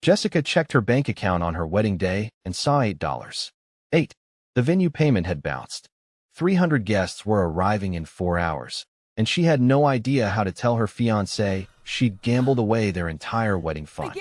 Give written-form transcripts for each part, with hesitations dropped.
Jessica checked her bank account on her wedding day and saw $8. 8. The venue payment had bounced. 300 guests were arriving in 4 hours, and she had no idea how to tell her fiancé she'd gambled away their entire wedding fund.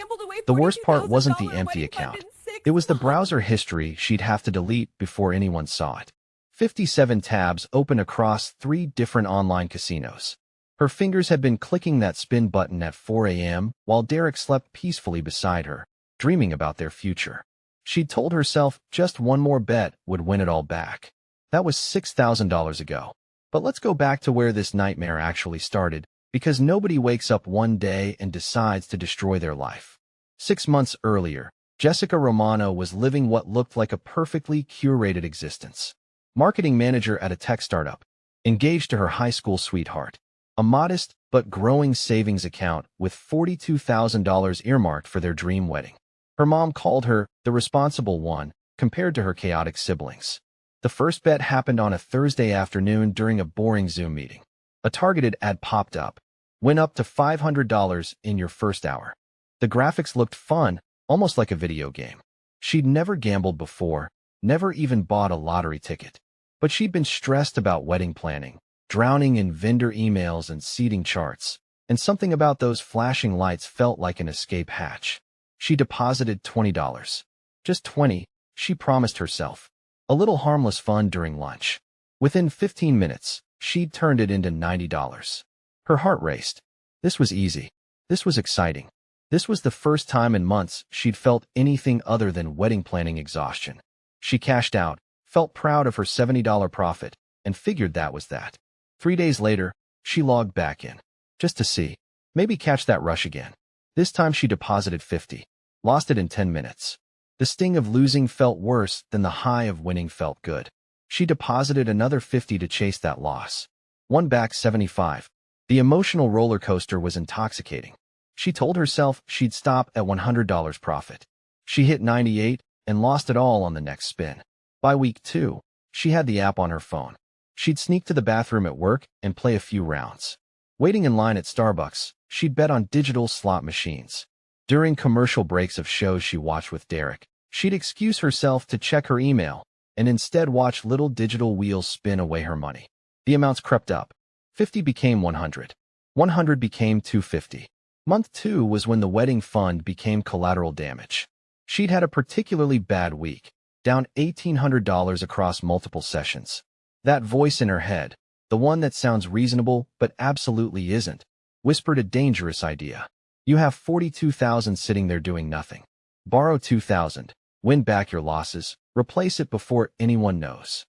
The worst part wasn't the empty account. It was the browser history she'd have to delete before anyone saw it. 57 tabs open across 3 different online casinos. Her fingers had been clicking that spin button at 4 a.m. while Derek slept peacefully beside her, dreaming about their future. She'd told herself just one more bet would win it all back. That was $6,000 ago. But let's go back to where this nightmare actually started, because nobody wakes up one day and decides to destroy their life. 6 months earlier, Jessica Romano was living what looked like a perfectly curated existence. Marketing manager at a tech startup, engaged to her high school sweetheart, a modest but growing savings account with $42,000 earmarked for their dream wedding. Her mom called her the responsible one compared to her chaotic siblings. The first bet happened on a Thursday afternoon during a boring Zoom meeting. A targeted ad popped up. Win up to $500 in your first hour. The graphics looked fun, almost like a video game. She'd never gambled before, never even bought a lottery ticket. But she'd been stressed about wedding planning, drowning in vendor emails and seating charts, and something about those flashing lights felt like an escape hatch. She deposited $20. Just 20, she promised herself. A little harmless fun during lunch. Within 15 minutes, she'd turned it into $90. Her heart raced. This was easy. This was exciting. This was the first time in months she'd felt anything other than wedding planning exhaustion. She cashed out, felt proud of her $70 profit, and figured that was that. 3 days later, she logged back in. Just to see. Maybe catch that rush again. This time she deposited 50. Lost it in 10 minutes. The sting of losing felt worse than the high of winning felt good. She deposited another 50 to chase that loss. Won back 75. The emotional roller coaster was intoxicating. She told herself she'd stop at $100 profit. She hit 98 and lost it all on the next spin. By week 2, she had the app on her phone. She'd sneak to the bathroom at work and play a few rounds. Waiting in line at Starbucks, she'd bet on digital slot machines. During commercial breaks of shows she watched with Derek, she'd excuse herself to check her email and instead watch little digital wheels spin away her money. The amounts crept up. 50 became 100. 100 became 250. Month 2 was when the wedding fund became collateral damage. She'd had a particularly bad week, down $1,800 across multiple sessions. That voice in her head, the one that sounds reasonable but absolutely isn't, whispered a dangerous idea. You have $42,000 sitting there doing nothing. Borrow $2,000, win back your losses, replace it before anyone knows.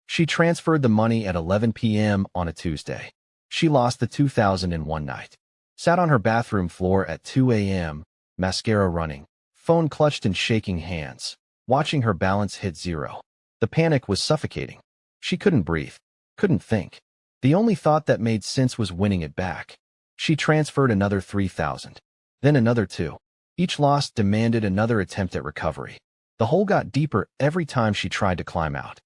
She transferred the money at 11 p.m. on a Tuesday. She lost the $2,000 in one night. Sat on her bathroom floor at 2 a.m., mascara running, phone clutched in shaking hands, watching her balance hit zero. The panic was suffocating. She couldn't breathe, couldn't think. The only thought that made sense was winning it back. She transferred another $3,000, then another 2. Each loss demanded another attempt at recovery. The hole got deeper every time she tried to climb out.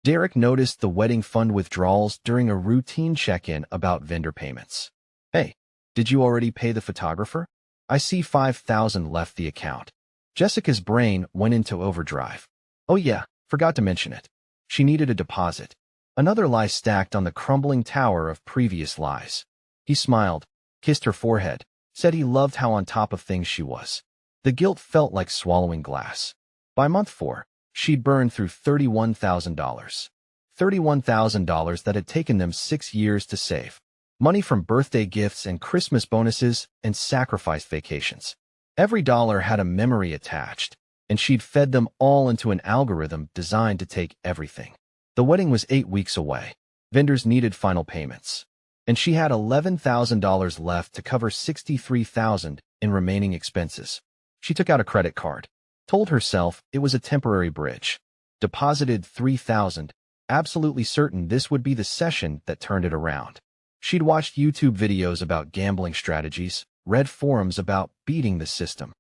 Derek noticed the wedding fund withdrawals during a routine check-in about vendor payments. Hey, did you already pay the photographer? I see $5,000 left the account. Jessica's brain went into overdrive. Oh yeah, forgot to mention it. She needed a deposit. Another lie stacked on the crumbling tower of previous lies. He smiled, kissed her forehead, said he loved how on top of things she was. The guilt felt like swallowing glass. By month 4, she'd burned through $31,000. $31,000 that had taken them 6 years to save. Money from birthday gifts and Christmas bonuses and sacrifice vacations. Every dollar had a memory attached, and she'd fed them all into an algorithm designed to take everything. The wedding was 8 weeks away. Vendors needed final payments. And she had $11,000 left to cover $63,000 in remaining expenses. She took out a credit card, told herself it was a temporary bridge, deposited $3,000, absolutely certain this would be the session that turned it around. She'd watched YouTube videos about gambling strategies, read forums about beating the system.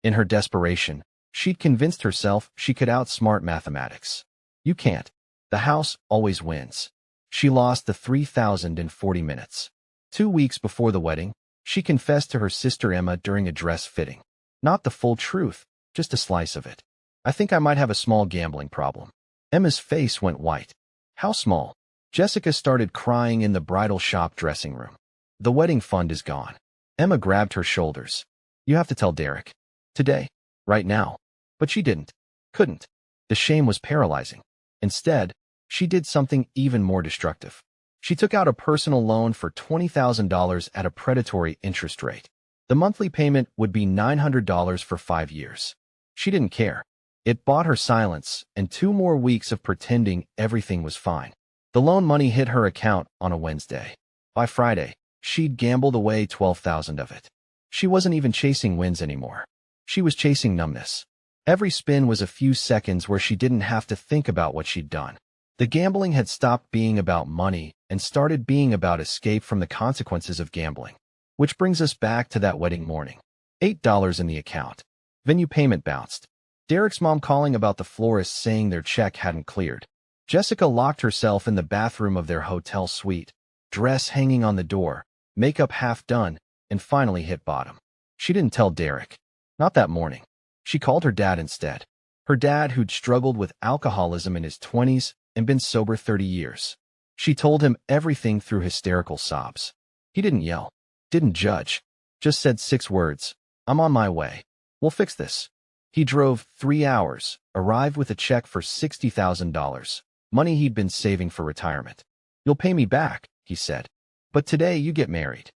In her desperation, she'd convinced herself she could outsmart mathematics. You can't. The house always wins. She lost the $3,000 in 40 minutes. 2 weeks before the wedding, she confessed to her sister Emma during a dress fitting. Not the full truth, just a slice of it. I think I might have a small gambling problem. Emma's face went white. How small? Jessica started crying in the bridal shop dressing room. The wedding fund is gone. Emma grabbed her shoulders. You have to tell Derek. Today. Right now. But she didn't. Couldn't. The shame was paralyzing. Instead, she did something even more destructive. She took out a personal loan for $20,000 at a predatory interest rate. The monthly payment would be $900 for 5 years. She didn't care. It bought her silence and 2 more weeks of pretending everything was fine. The loan money hit her account on a Wednesday. By Friday, she'd gambled away $12,000 of it. She wasn't even chasing wins anymore. She was chasing numbness. Every spin was a few seconds where she didn't have to think about what she'd done. The gambling had stopped being about money and started being about escape from the consequences of gambling. Which brings us back to that wedding morning. $8 in the account. Venue payment bounced. Derek's mom calling about the florist saying their check hadn't cleared. Jessica locked herself in the bathroom of their hotel suite, dress hanging on the door, makeup half done, and finally hit bottom. She didn't tell Derek. Not that morning. She called her dad instead. Her dad who'd struggled with alcoholism in his 20s and been sober 30 years. She told him everything through hysterical sobs. He didn't yell, didn't judge, just said 6 words. I'm on my way. We'll fix this. He drove 3 hours, arrived with a check for $60,000, money he'd been saving for retirement. You'll pay me back, he said. But today you get married.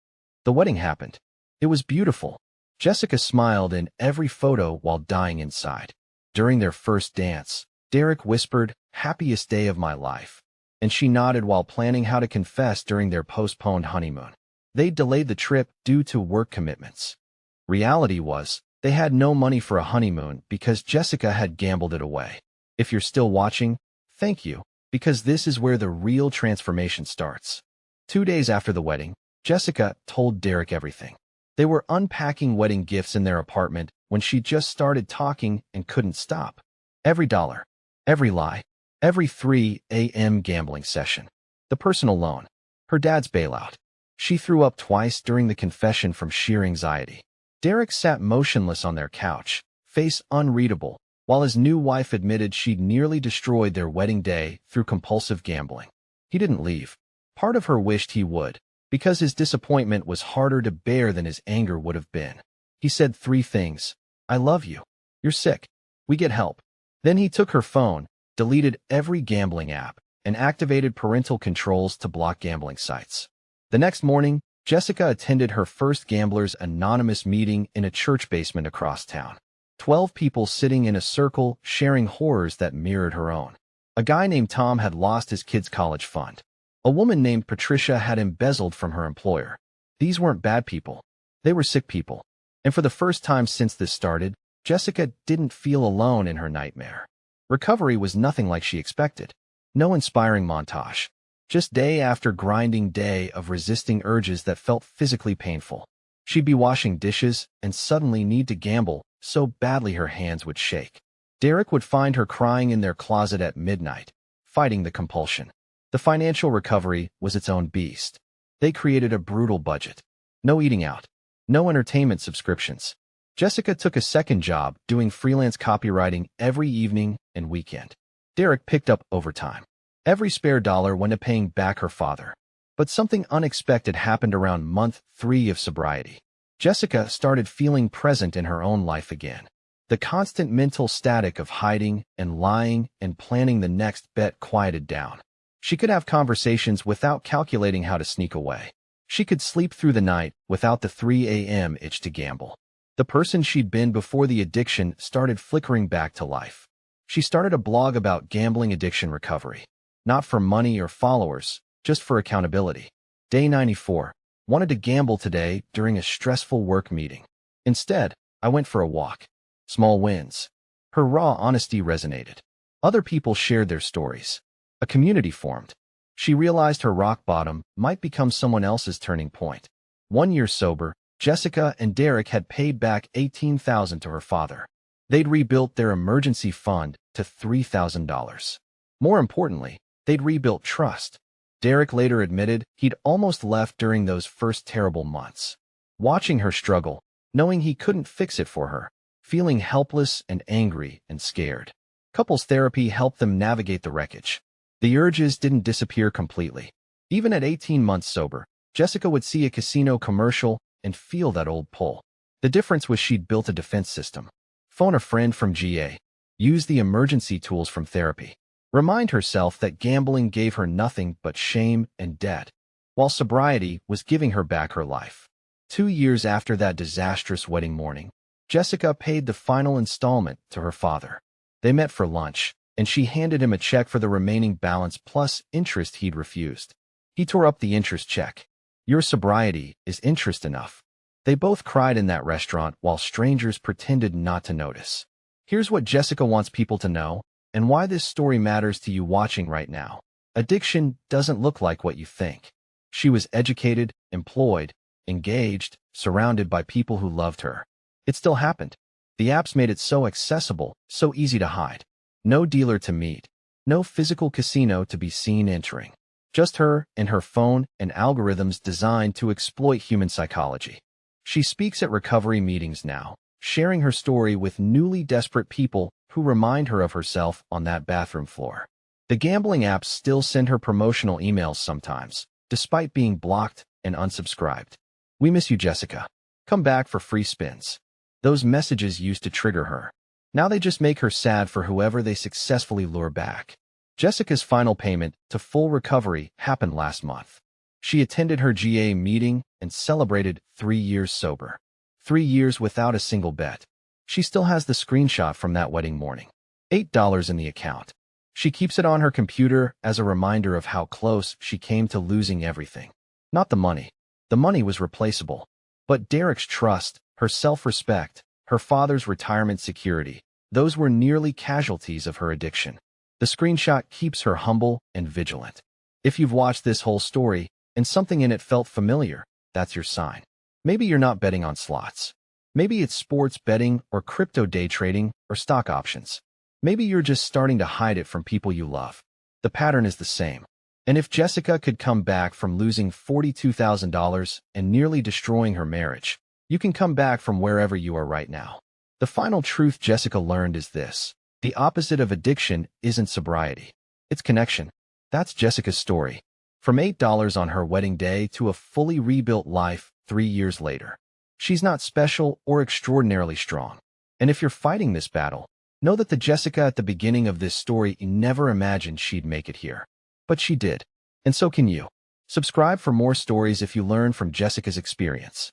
The wedding happened. It was beautiful. Jessica smiled in every photo while dying inside. During their first dance, Derek whispered, "Happiest day of my life." And she nodded while planning how to confess during their postponed honeymoon. They'd delayed the trip due to work commitments. Reality was, they had no money for a honeymoon because Jessica had gambled it away. If you're still watching, thank you, because this is where the real transformation starts. 2 days after the wedding, Jessica told Derek everything. They were unpacking wedding gifts in their apartment when she just started talking and couldn't stop. Every dollar, every lie, every 3 a.m. gambling session. The personal loan, her dad's bailout. She threw up twice during the confession from sheer anxiety. Derek sat motionless on their couch, face unreadable, while his new wife admitted she'd nearly destroyed their wedding day through compulsive gambling. He didn't leave. Part of her wished he would, because his disappointment was harder to bear than his anger would have been. He said 3 things. I love you. You're sick. We get help. Then he took her phone, deleted every gambling app, and activated parental controls to block gambling sites. The next morning, Jessica attended her first Gamblers Anonymous meeting in a church basement across town. 12 people sitting in a circle sharing horrors that mirrored her own. A guy named Tom had lost his kid's college fund. A woman named Patricia had embezzled from her employer. These weren't bad people. They were sick people. And for the first time since this started, Jessica didn't feel alone in her nightmare. Recovery was nothing like she expected. No inspiring montage. Just day after grinding day of resisting urges that felt physically painful. She'd be washing dishes and suddenly need to gamble so badly her hands would shake. Derek would find her crying in their closet at midnight, fighting the compulsion. The financial recovery was its own beast. They created a brutal budget. No eating out. No entertainment subscriptions. Jessica took a second job doing freelance copywriting every evening and weekend. Derek picked up overtime. Every spare dollar went to paying back her father. But something unexpected happened around month 3 of sobriety. Jessica started feeling present in her own life again. The constant mental static of hiding and lying and planning the next bet quieted down. She could have conversations without calculating how to sneak away. She could sleep through the night without the 3 a.m. itch to gamble. The person she'd been before the addiction started flickering back to life. She started a blog about gambling addiction recovery. Not for money or followers, just for accountability. Day 94. Wanted to gamble today during a stressful work meeting. Instead, I went for a walk. Small wins. Her raw honesty resonated. Other people shared their stories. A community formed. She realized her rock bottom might become someone else's turning point. 1 year sober, Jessica and Derek had paid back $18,000 to her father. They'd rebuilt their emergency fund to $3,000. More importantly, they'd rebuilt trust. Derek later admitted he'd almost left during those first terrible months. Watching her struggle, knowing he couldn't fix it for her, feeling helpless and angry and scared. Couples therapy helped them navigate the wreckage. The urges didn't disappear completely. Even at 18 months sober, Jessica would see a casino commercial and feel that old pull. The difference was she'd built a defense system. Phone a friend from GA. Use the emergency tools from therapy. Remind herself that gambling gave her nothing but shame and debt, while sobriety was giving her back her life. 2 years after that disastrous wedding morning, Jessica paid the final installment to her father. They met for lunch, and she handed him a check for the remaining balance plus interest he'd refused. He tore up the interest check. "Your sobriety is interest enough." They both cried in that restaurant while strangers pretended not to notice. Here's what Jessica wants people to know, and why this story matters to you watching right now. Addiction doesn't look like what you think. She was educated, employed, engaged, surrounded by people who loved her. It still happened. The apps made it so accessible, so easy to hide. No dealer to meet. No physical casino to be seen entering. Just her and her phone and algorithms designed to exploit human psychology. She speaks at recovery meetings now, sharing her story with newly desperate people who remind her of herself on that bathroom floor. The gambling apps still send her promotional emails sometimes, despite being blocked and unsubscribed. "We miss you, Jessica. Come back for free spins." Those messages used to trigger her. Now they just make her sad for whoever they successfully lure back. Jessica's final payment to full recovery happened last month. She attended her GA meeting and celebrated 3 years sober. 3 years without a single bet. She still has the screenshot from that wedding morning. $8 in the account. She keeps it on her computer as a reminder of how close she came to losing everything. Not the money. The money was replaceable. But Derek's trust, her self-respect, her father's retirement security, those were nearly casualties of her addiction. The screenshot keeps her humble and vigilant. If you've watched this whole story and something in it felt familiar, that's your sign. Maybe you're not betting on slots. Maybe it's sports betting or crypto day trading or stock options. Maybe you're just starting to hide it from people you love. The pattern is the same. And if Jessica could come back from losing $42,000 and nearly destroying her marriage, you can come back from wherever you are right now. The final truth Jessica learned is this: the opposite of addiction isn't sobriety. It's connection. That's Jessica's story. From $8 on her wedding day to a fully rebuilt life 3 years later. She's not special or extraordinarily strong. And if you're fighting this battle, know that the Jessica at the beginning of this story never imagined she'd make it here. But she did. And so can you. Subscribe for more stories if you learn from Jessica's experience.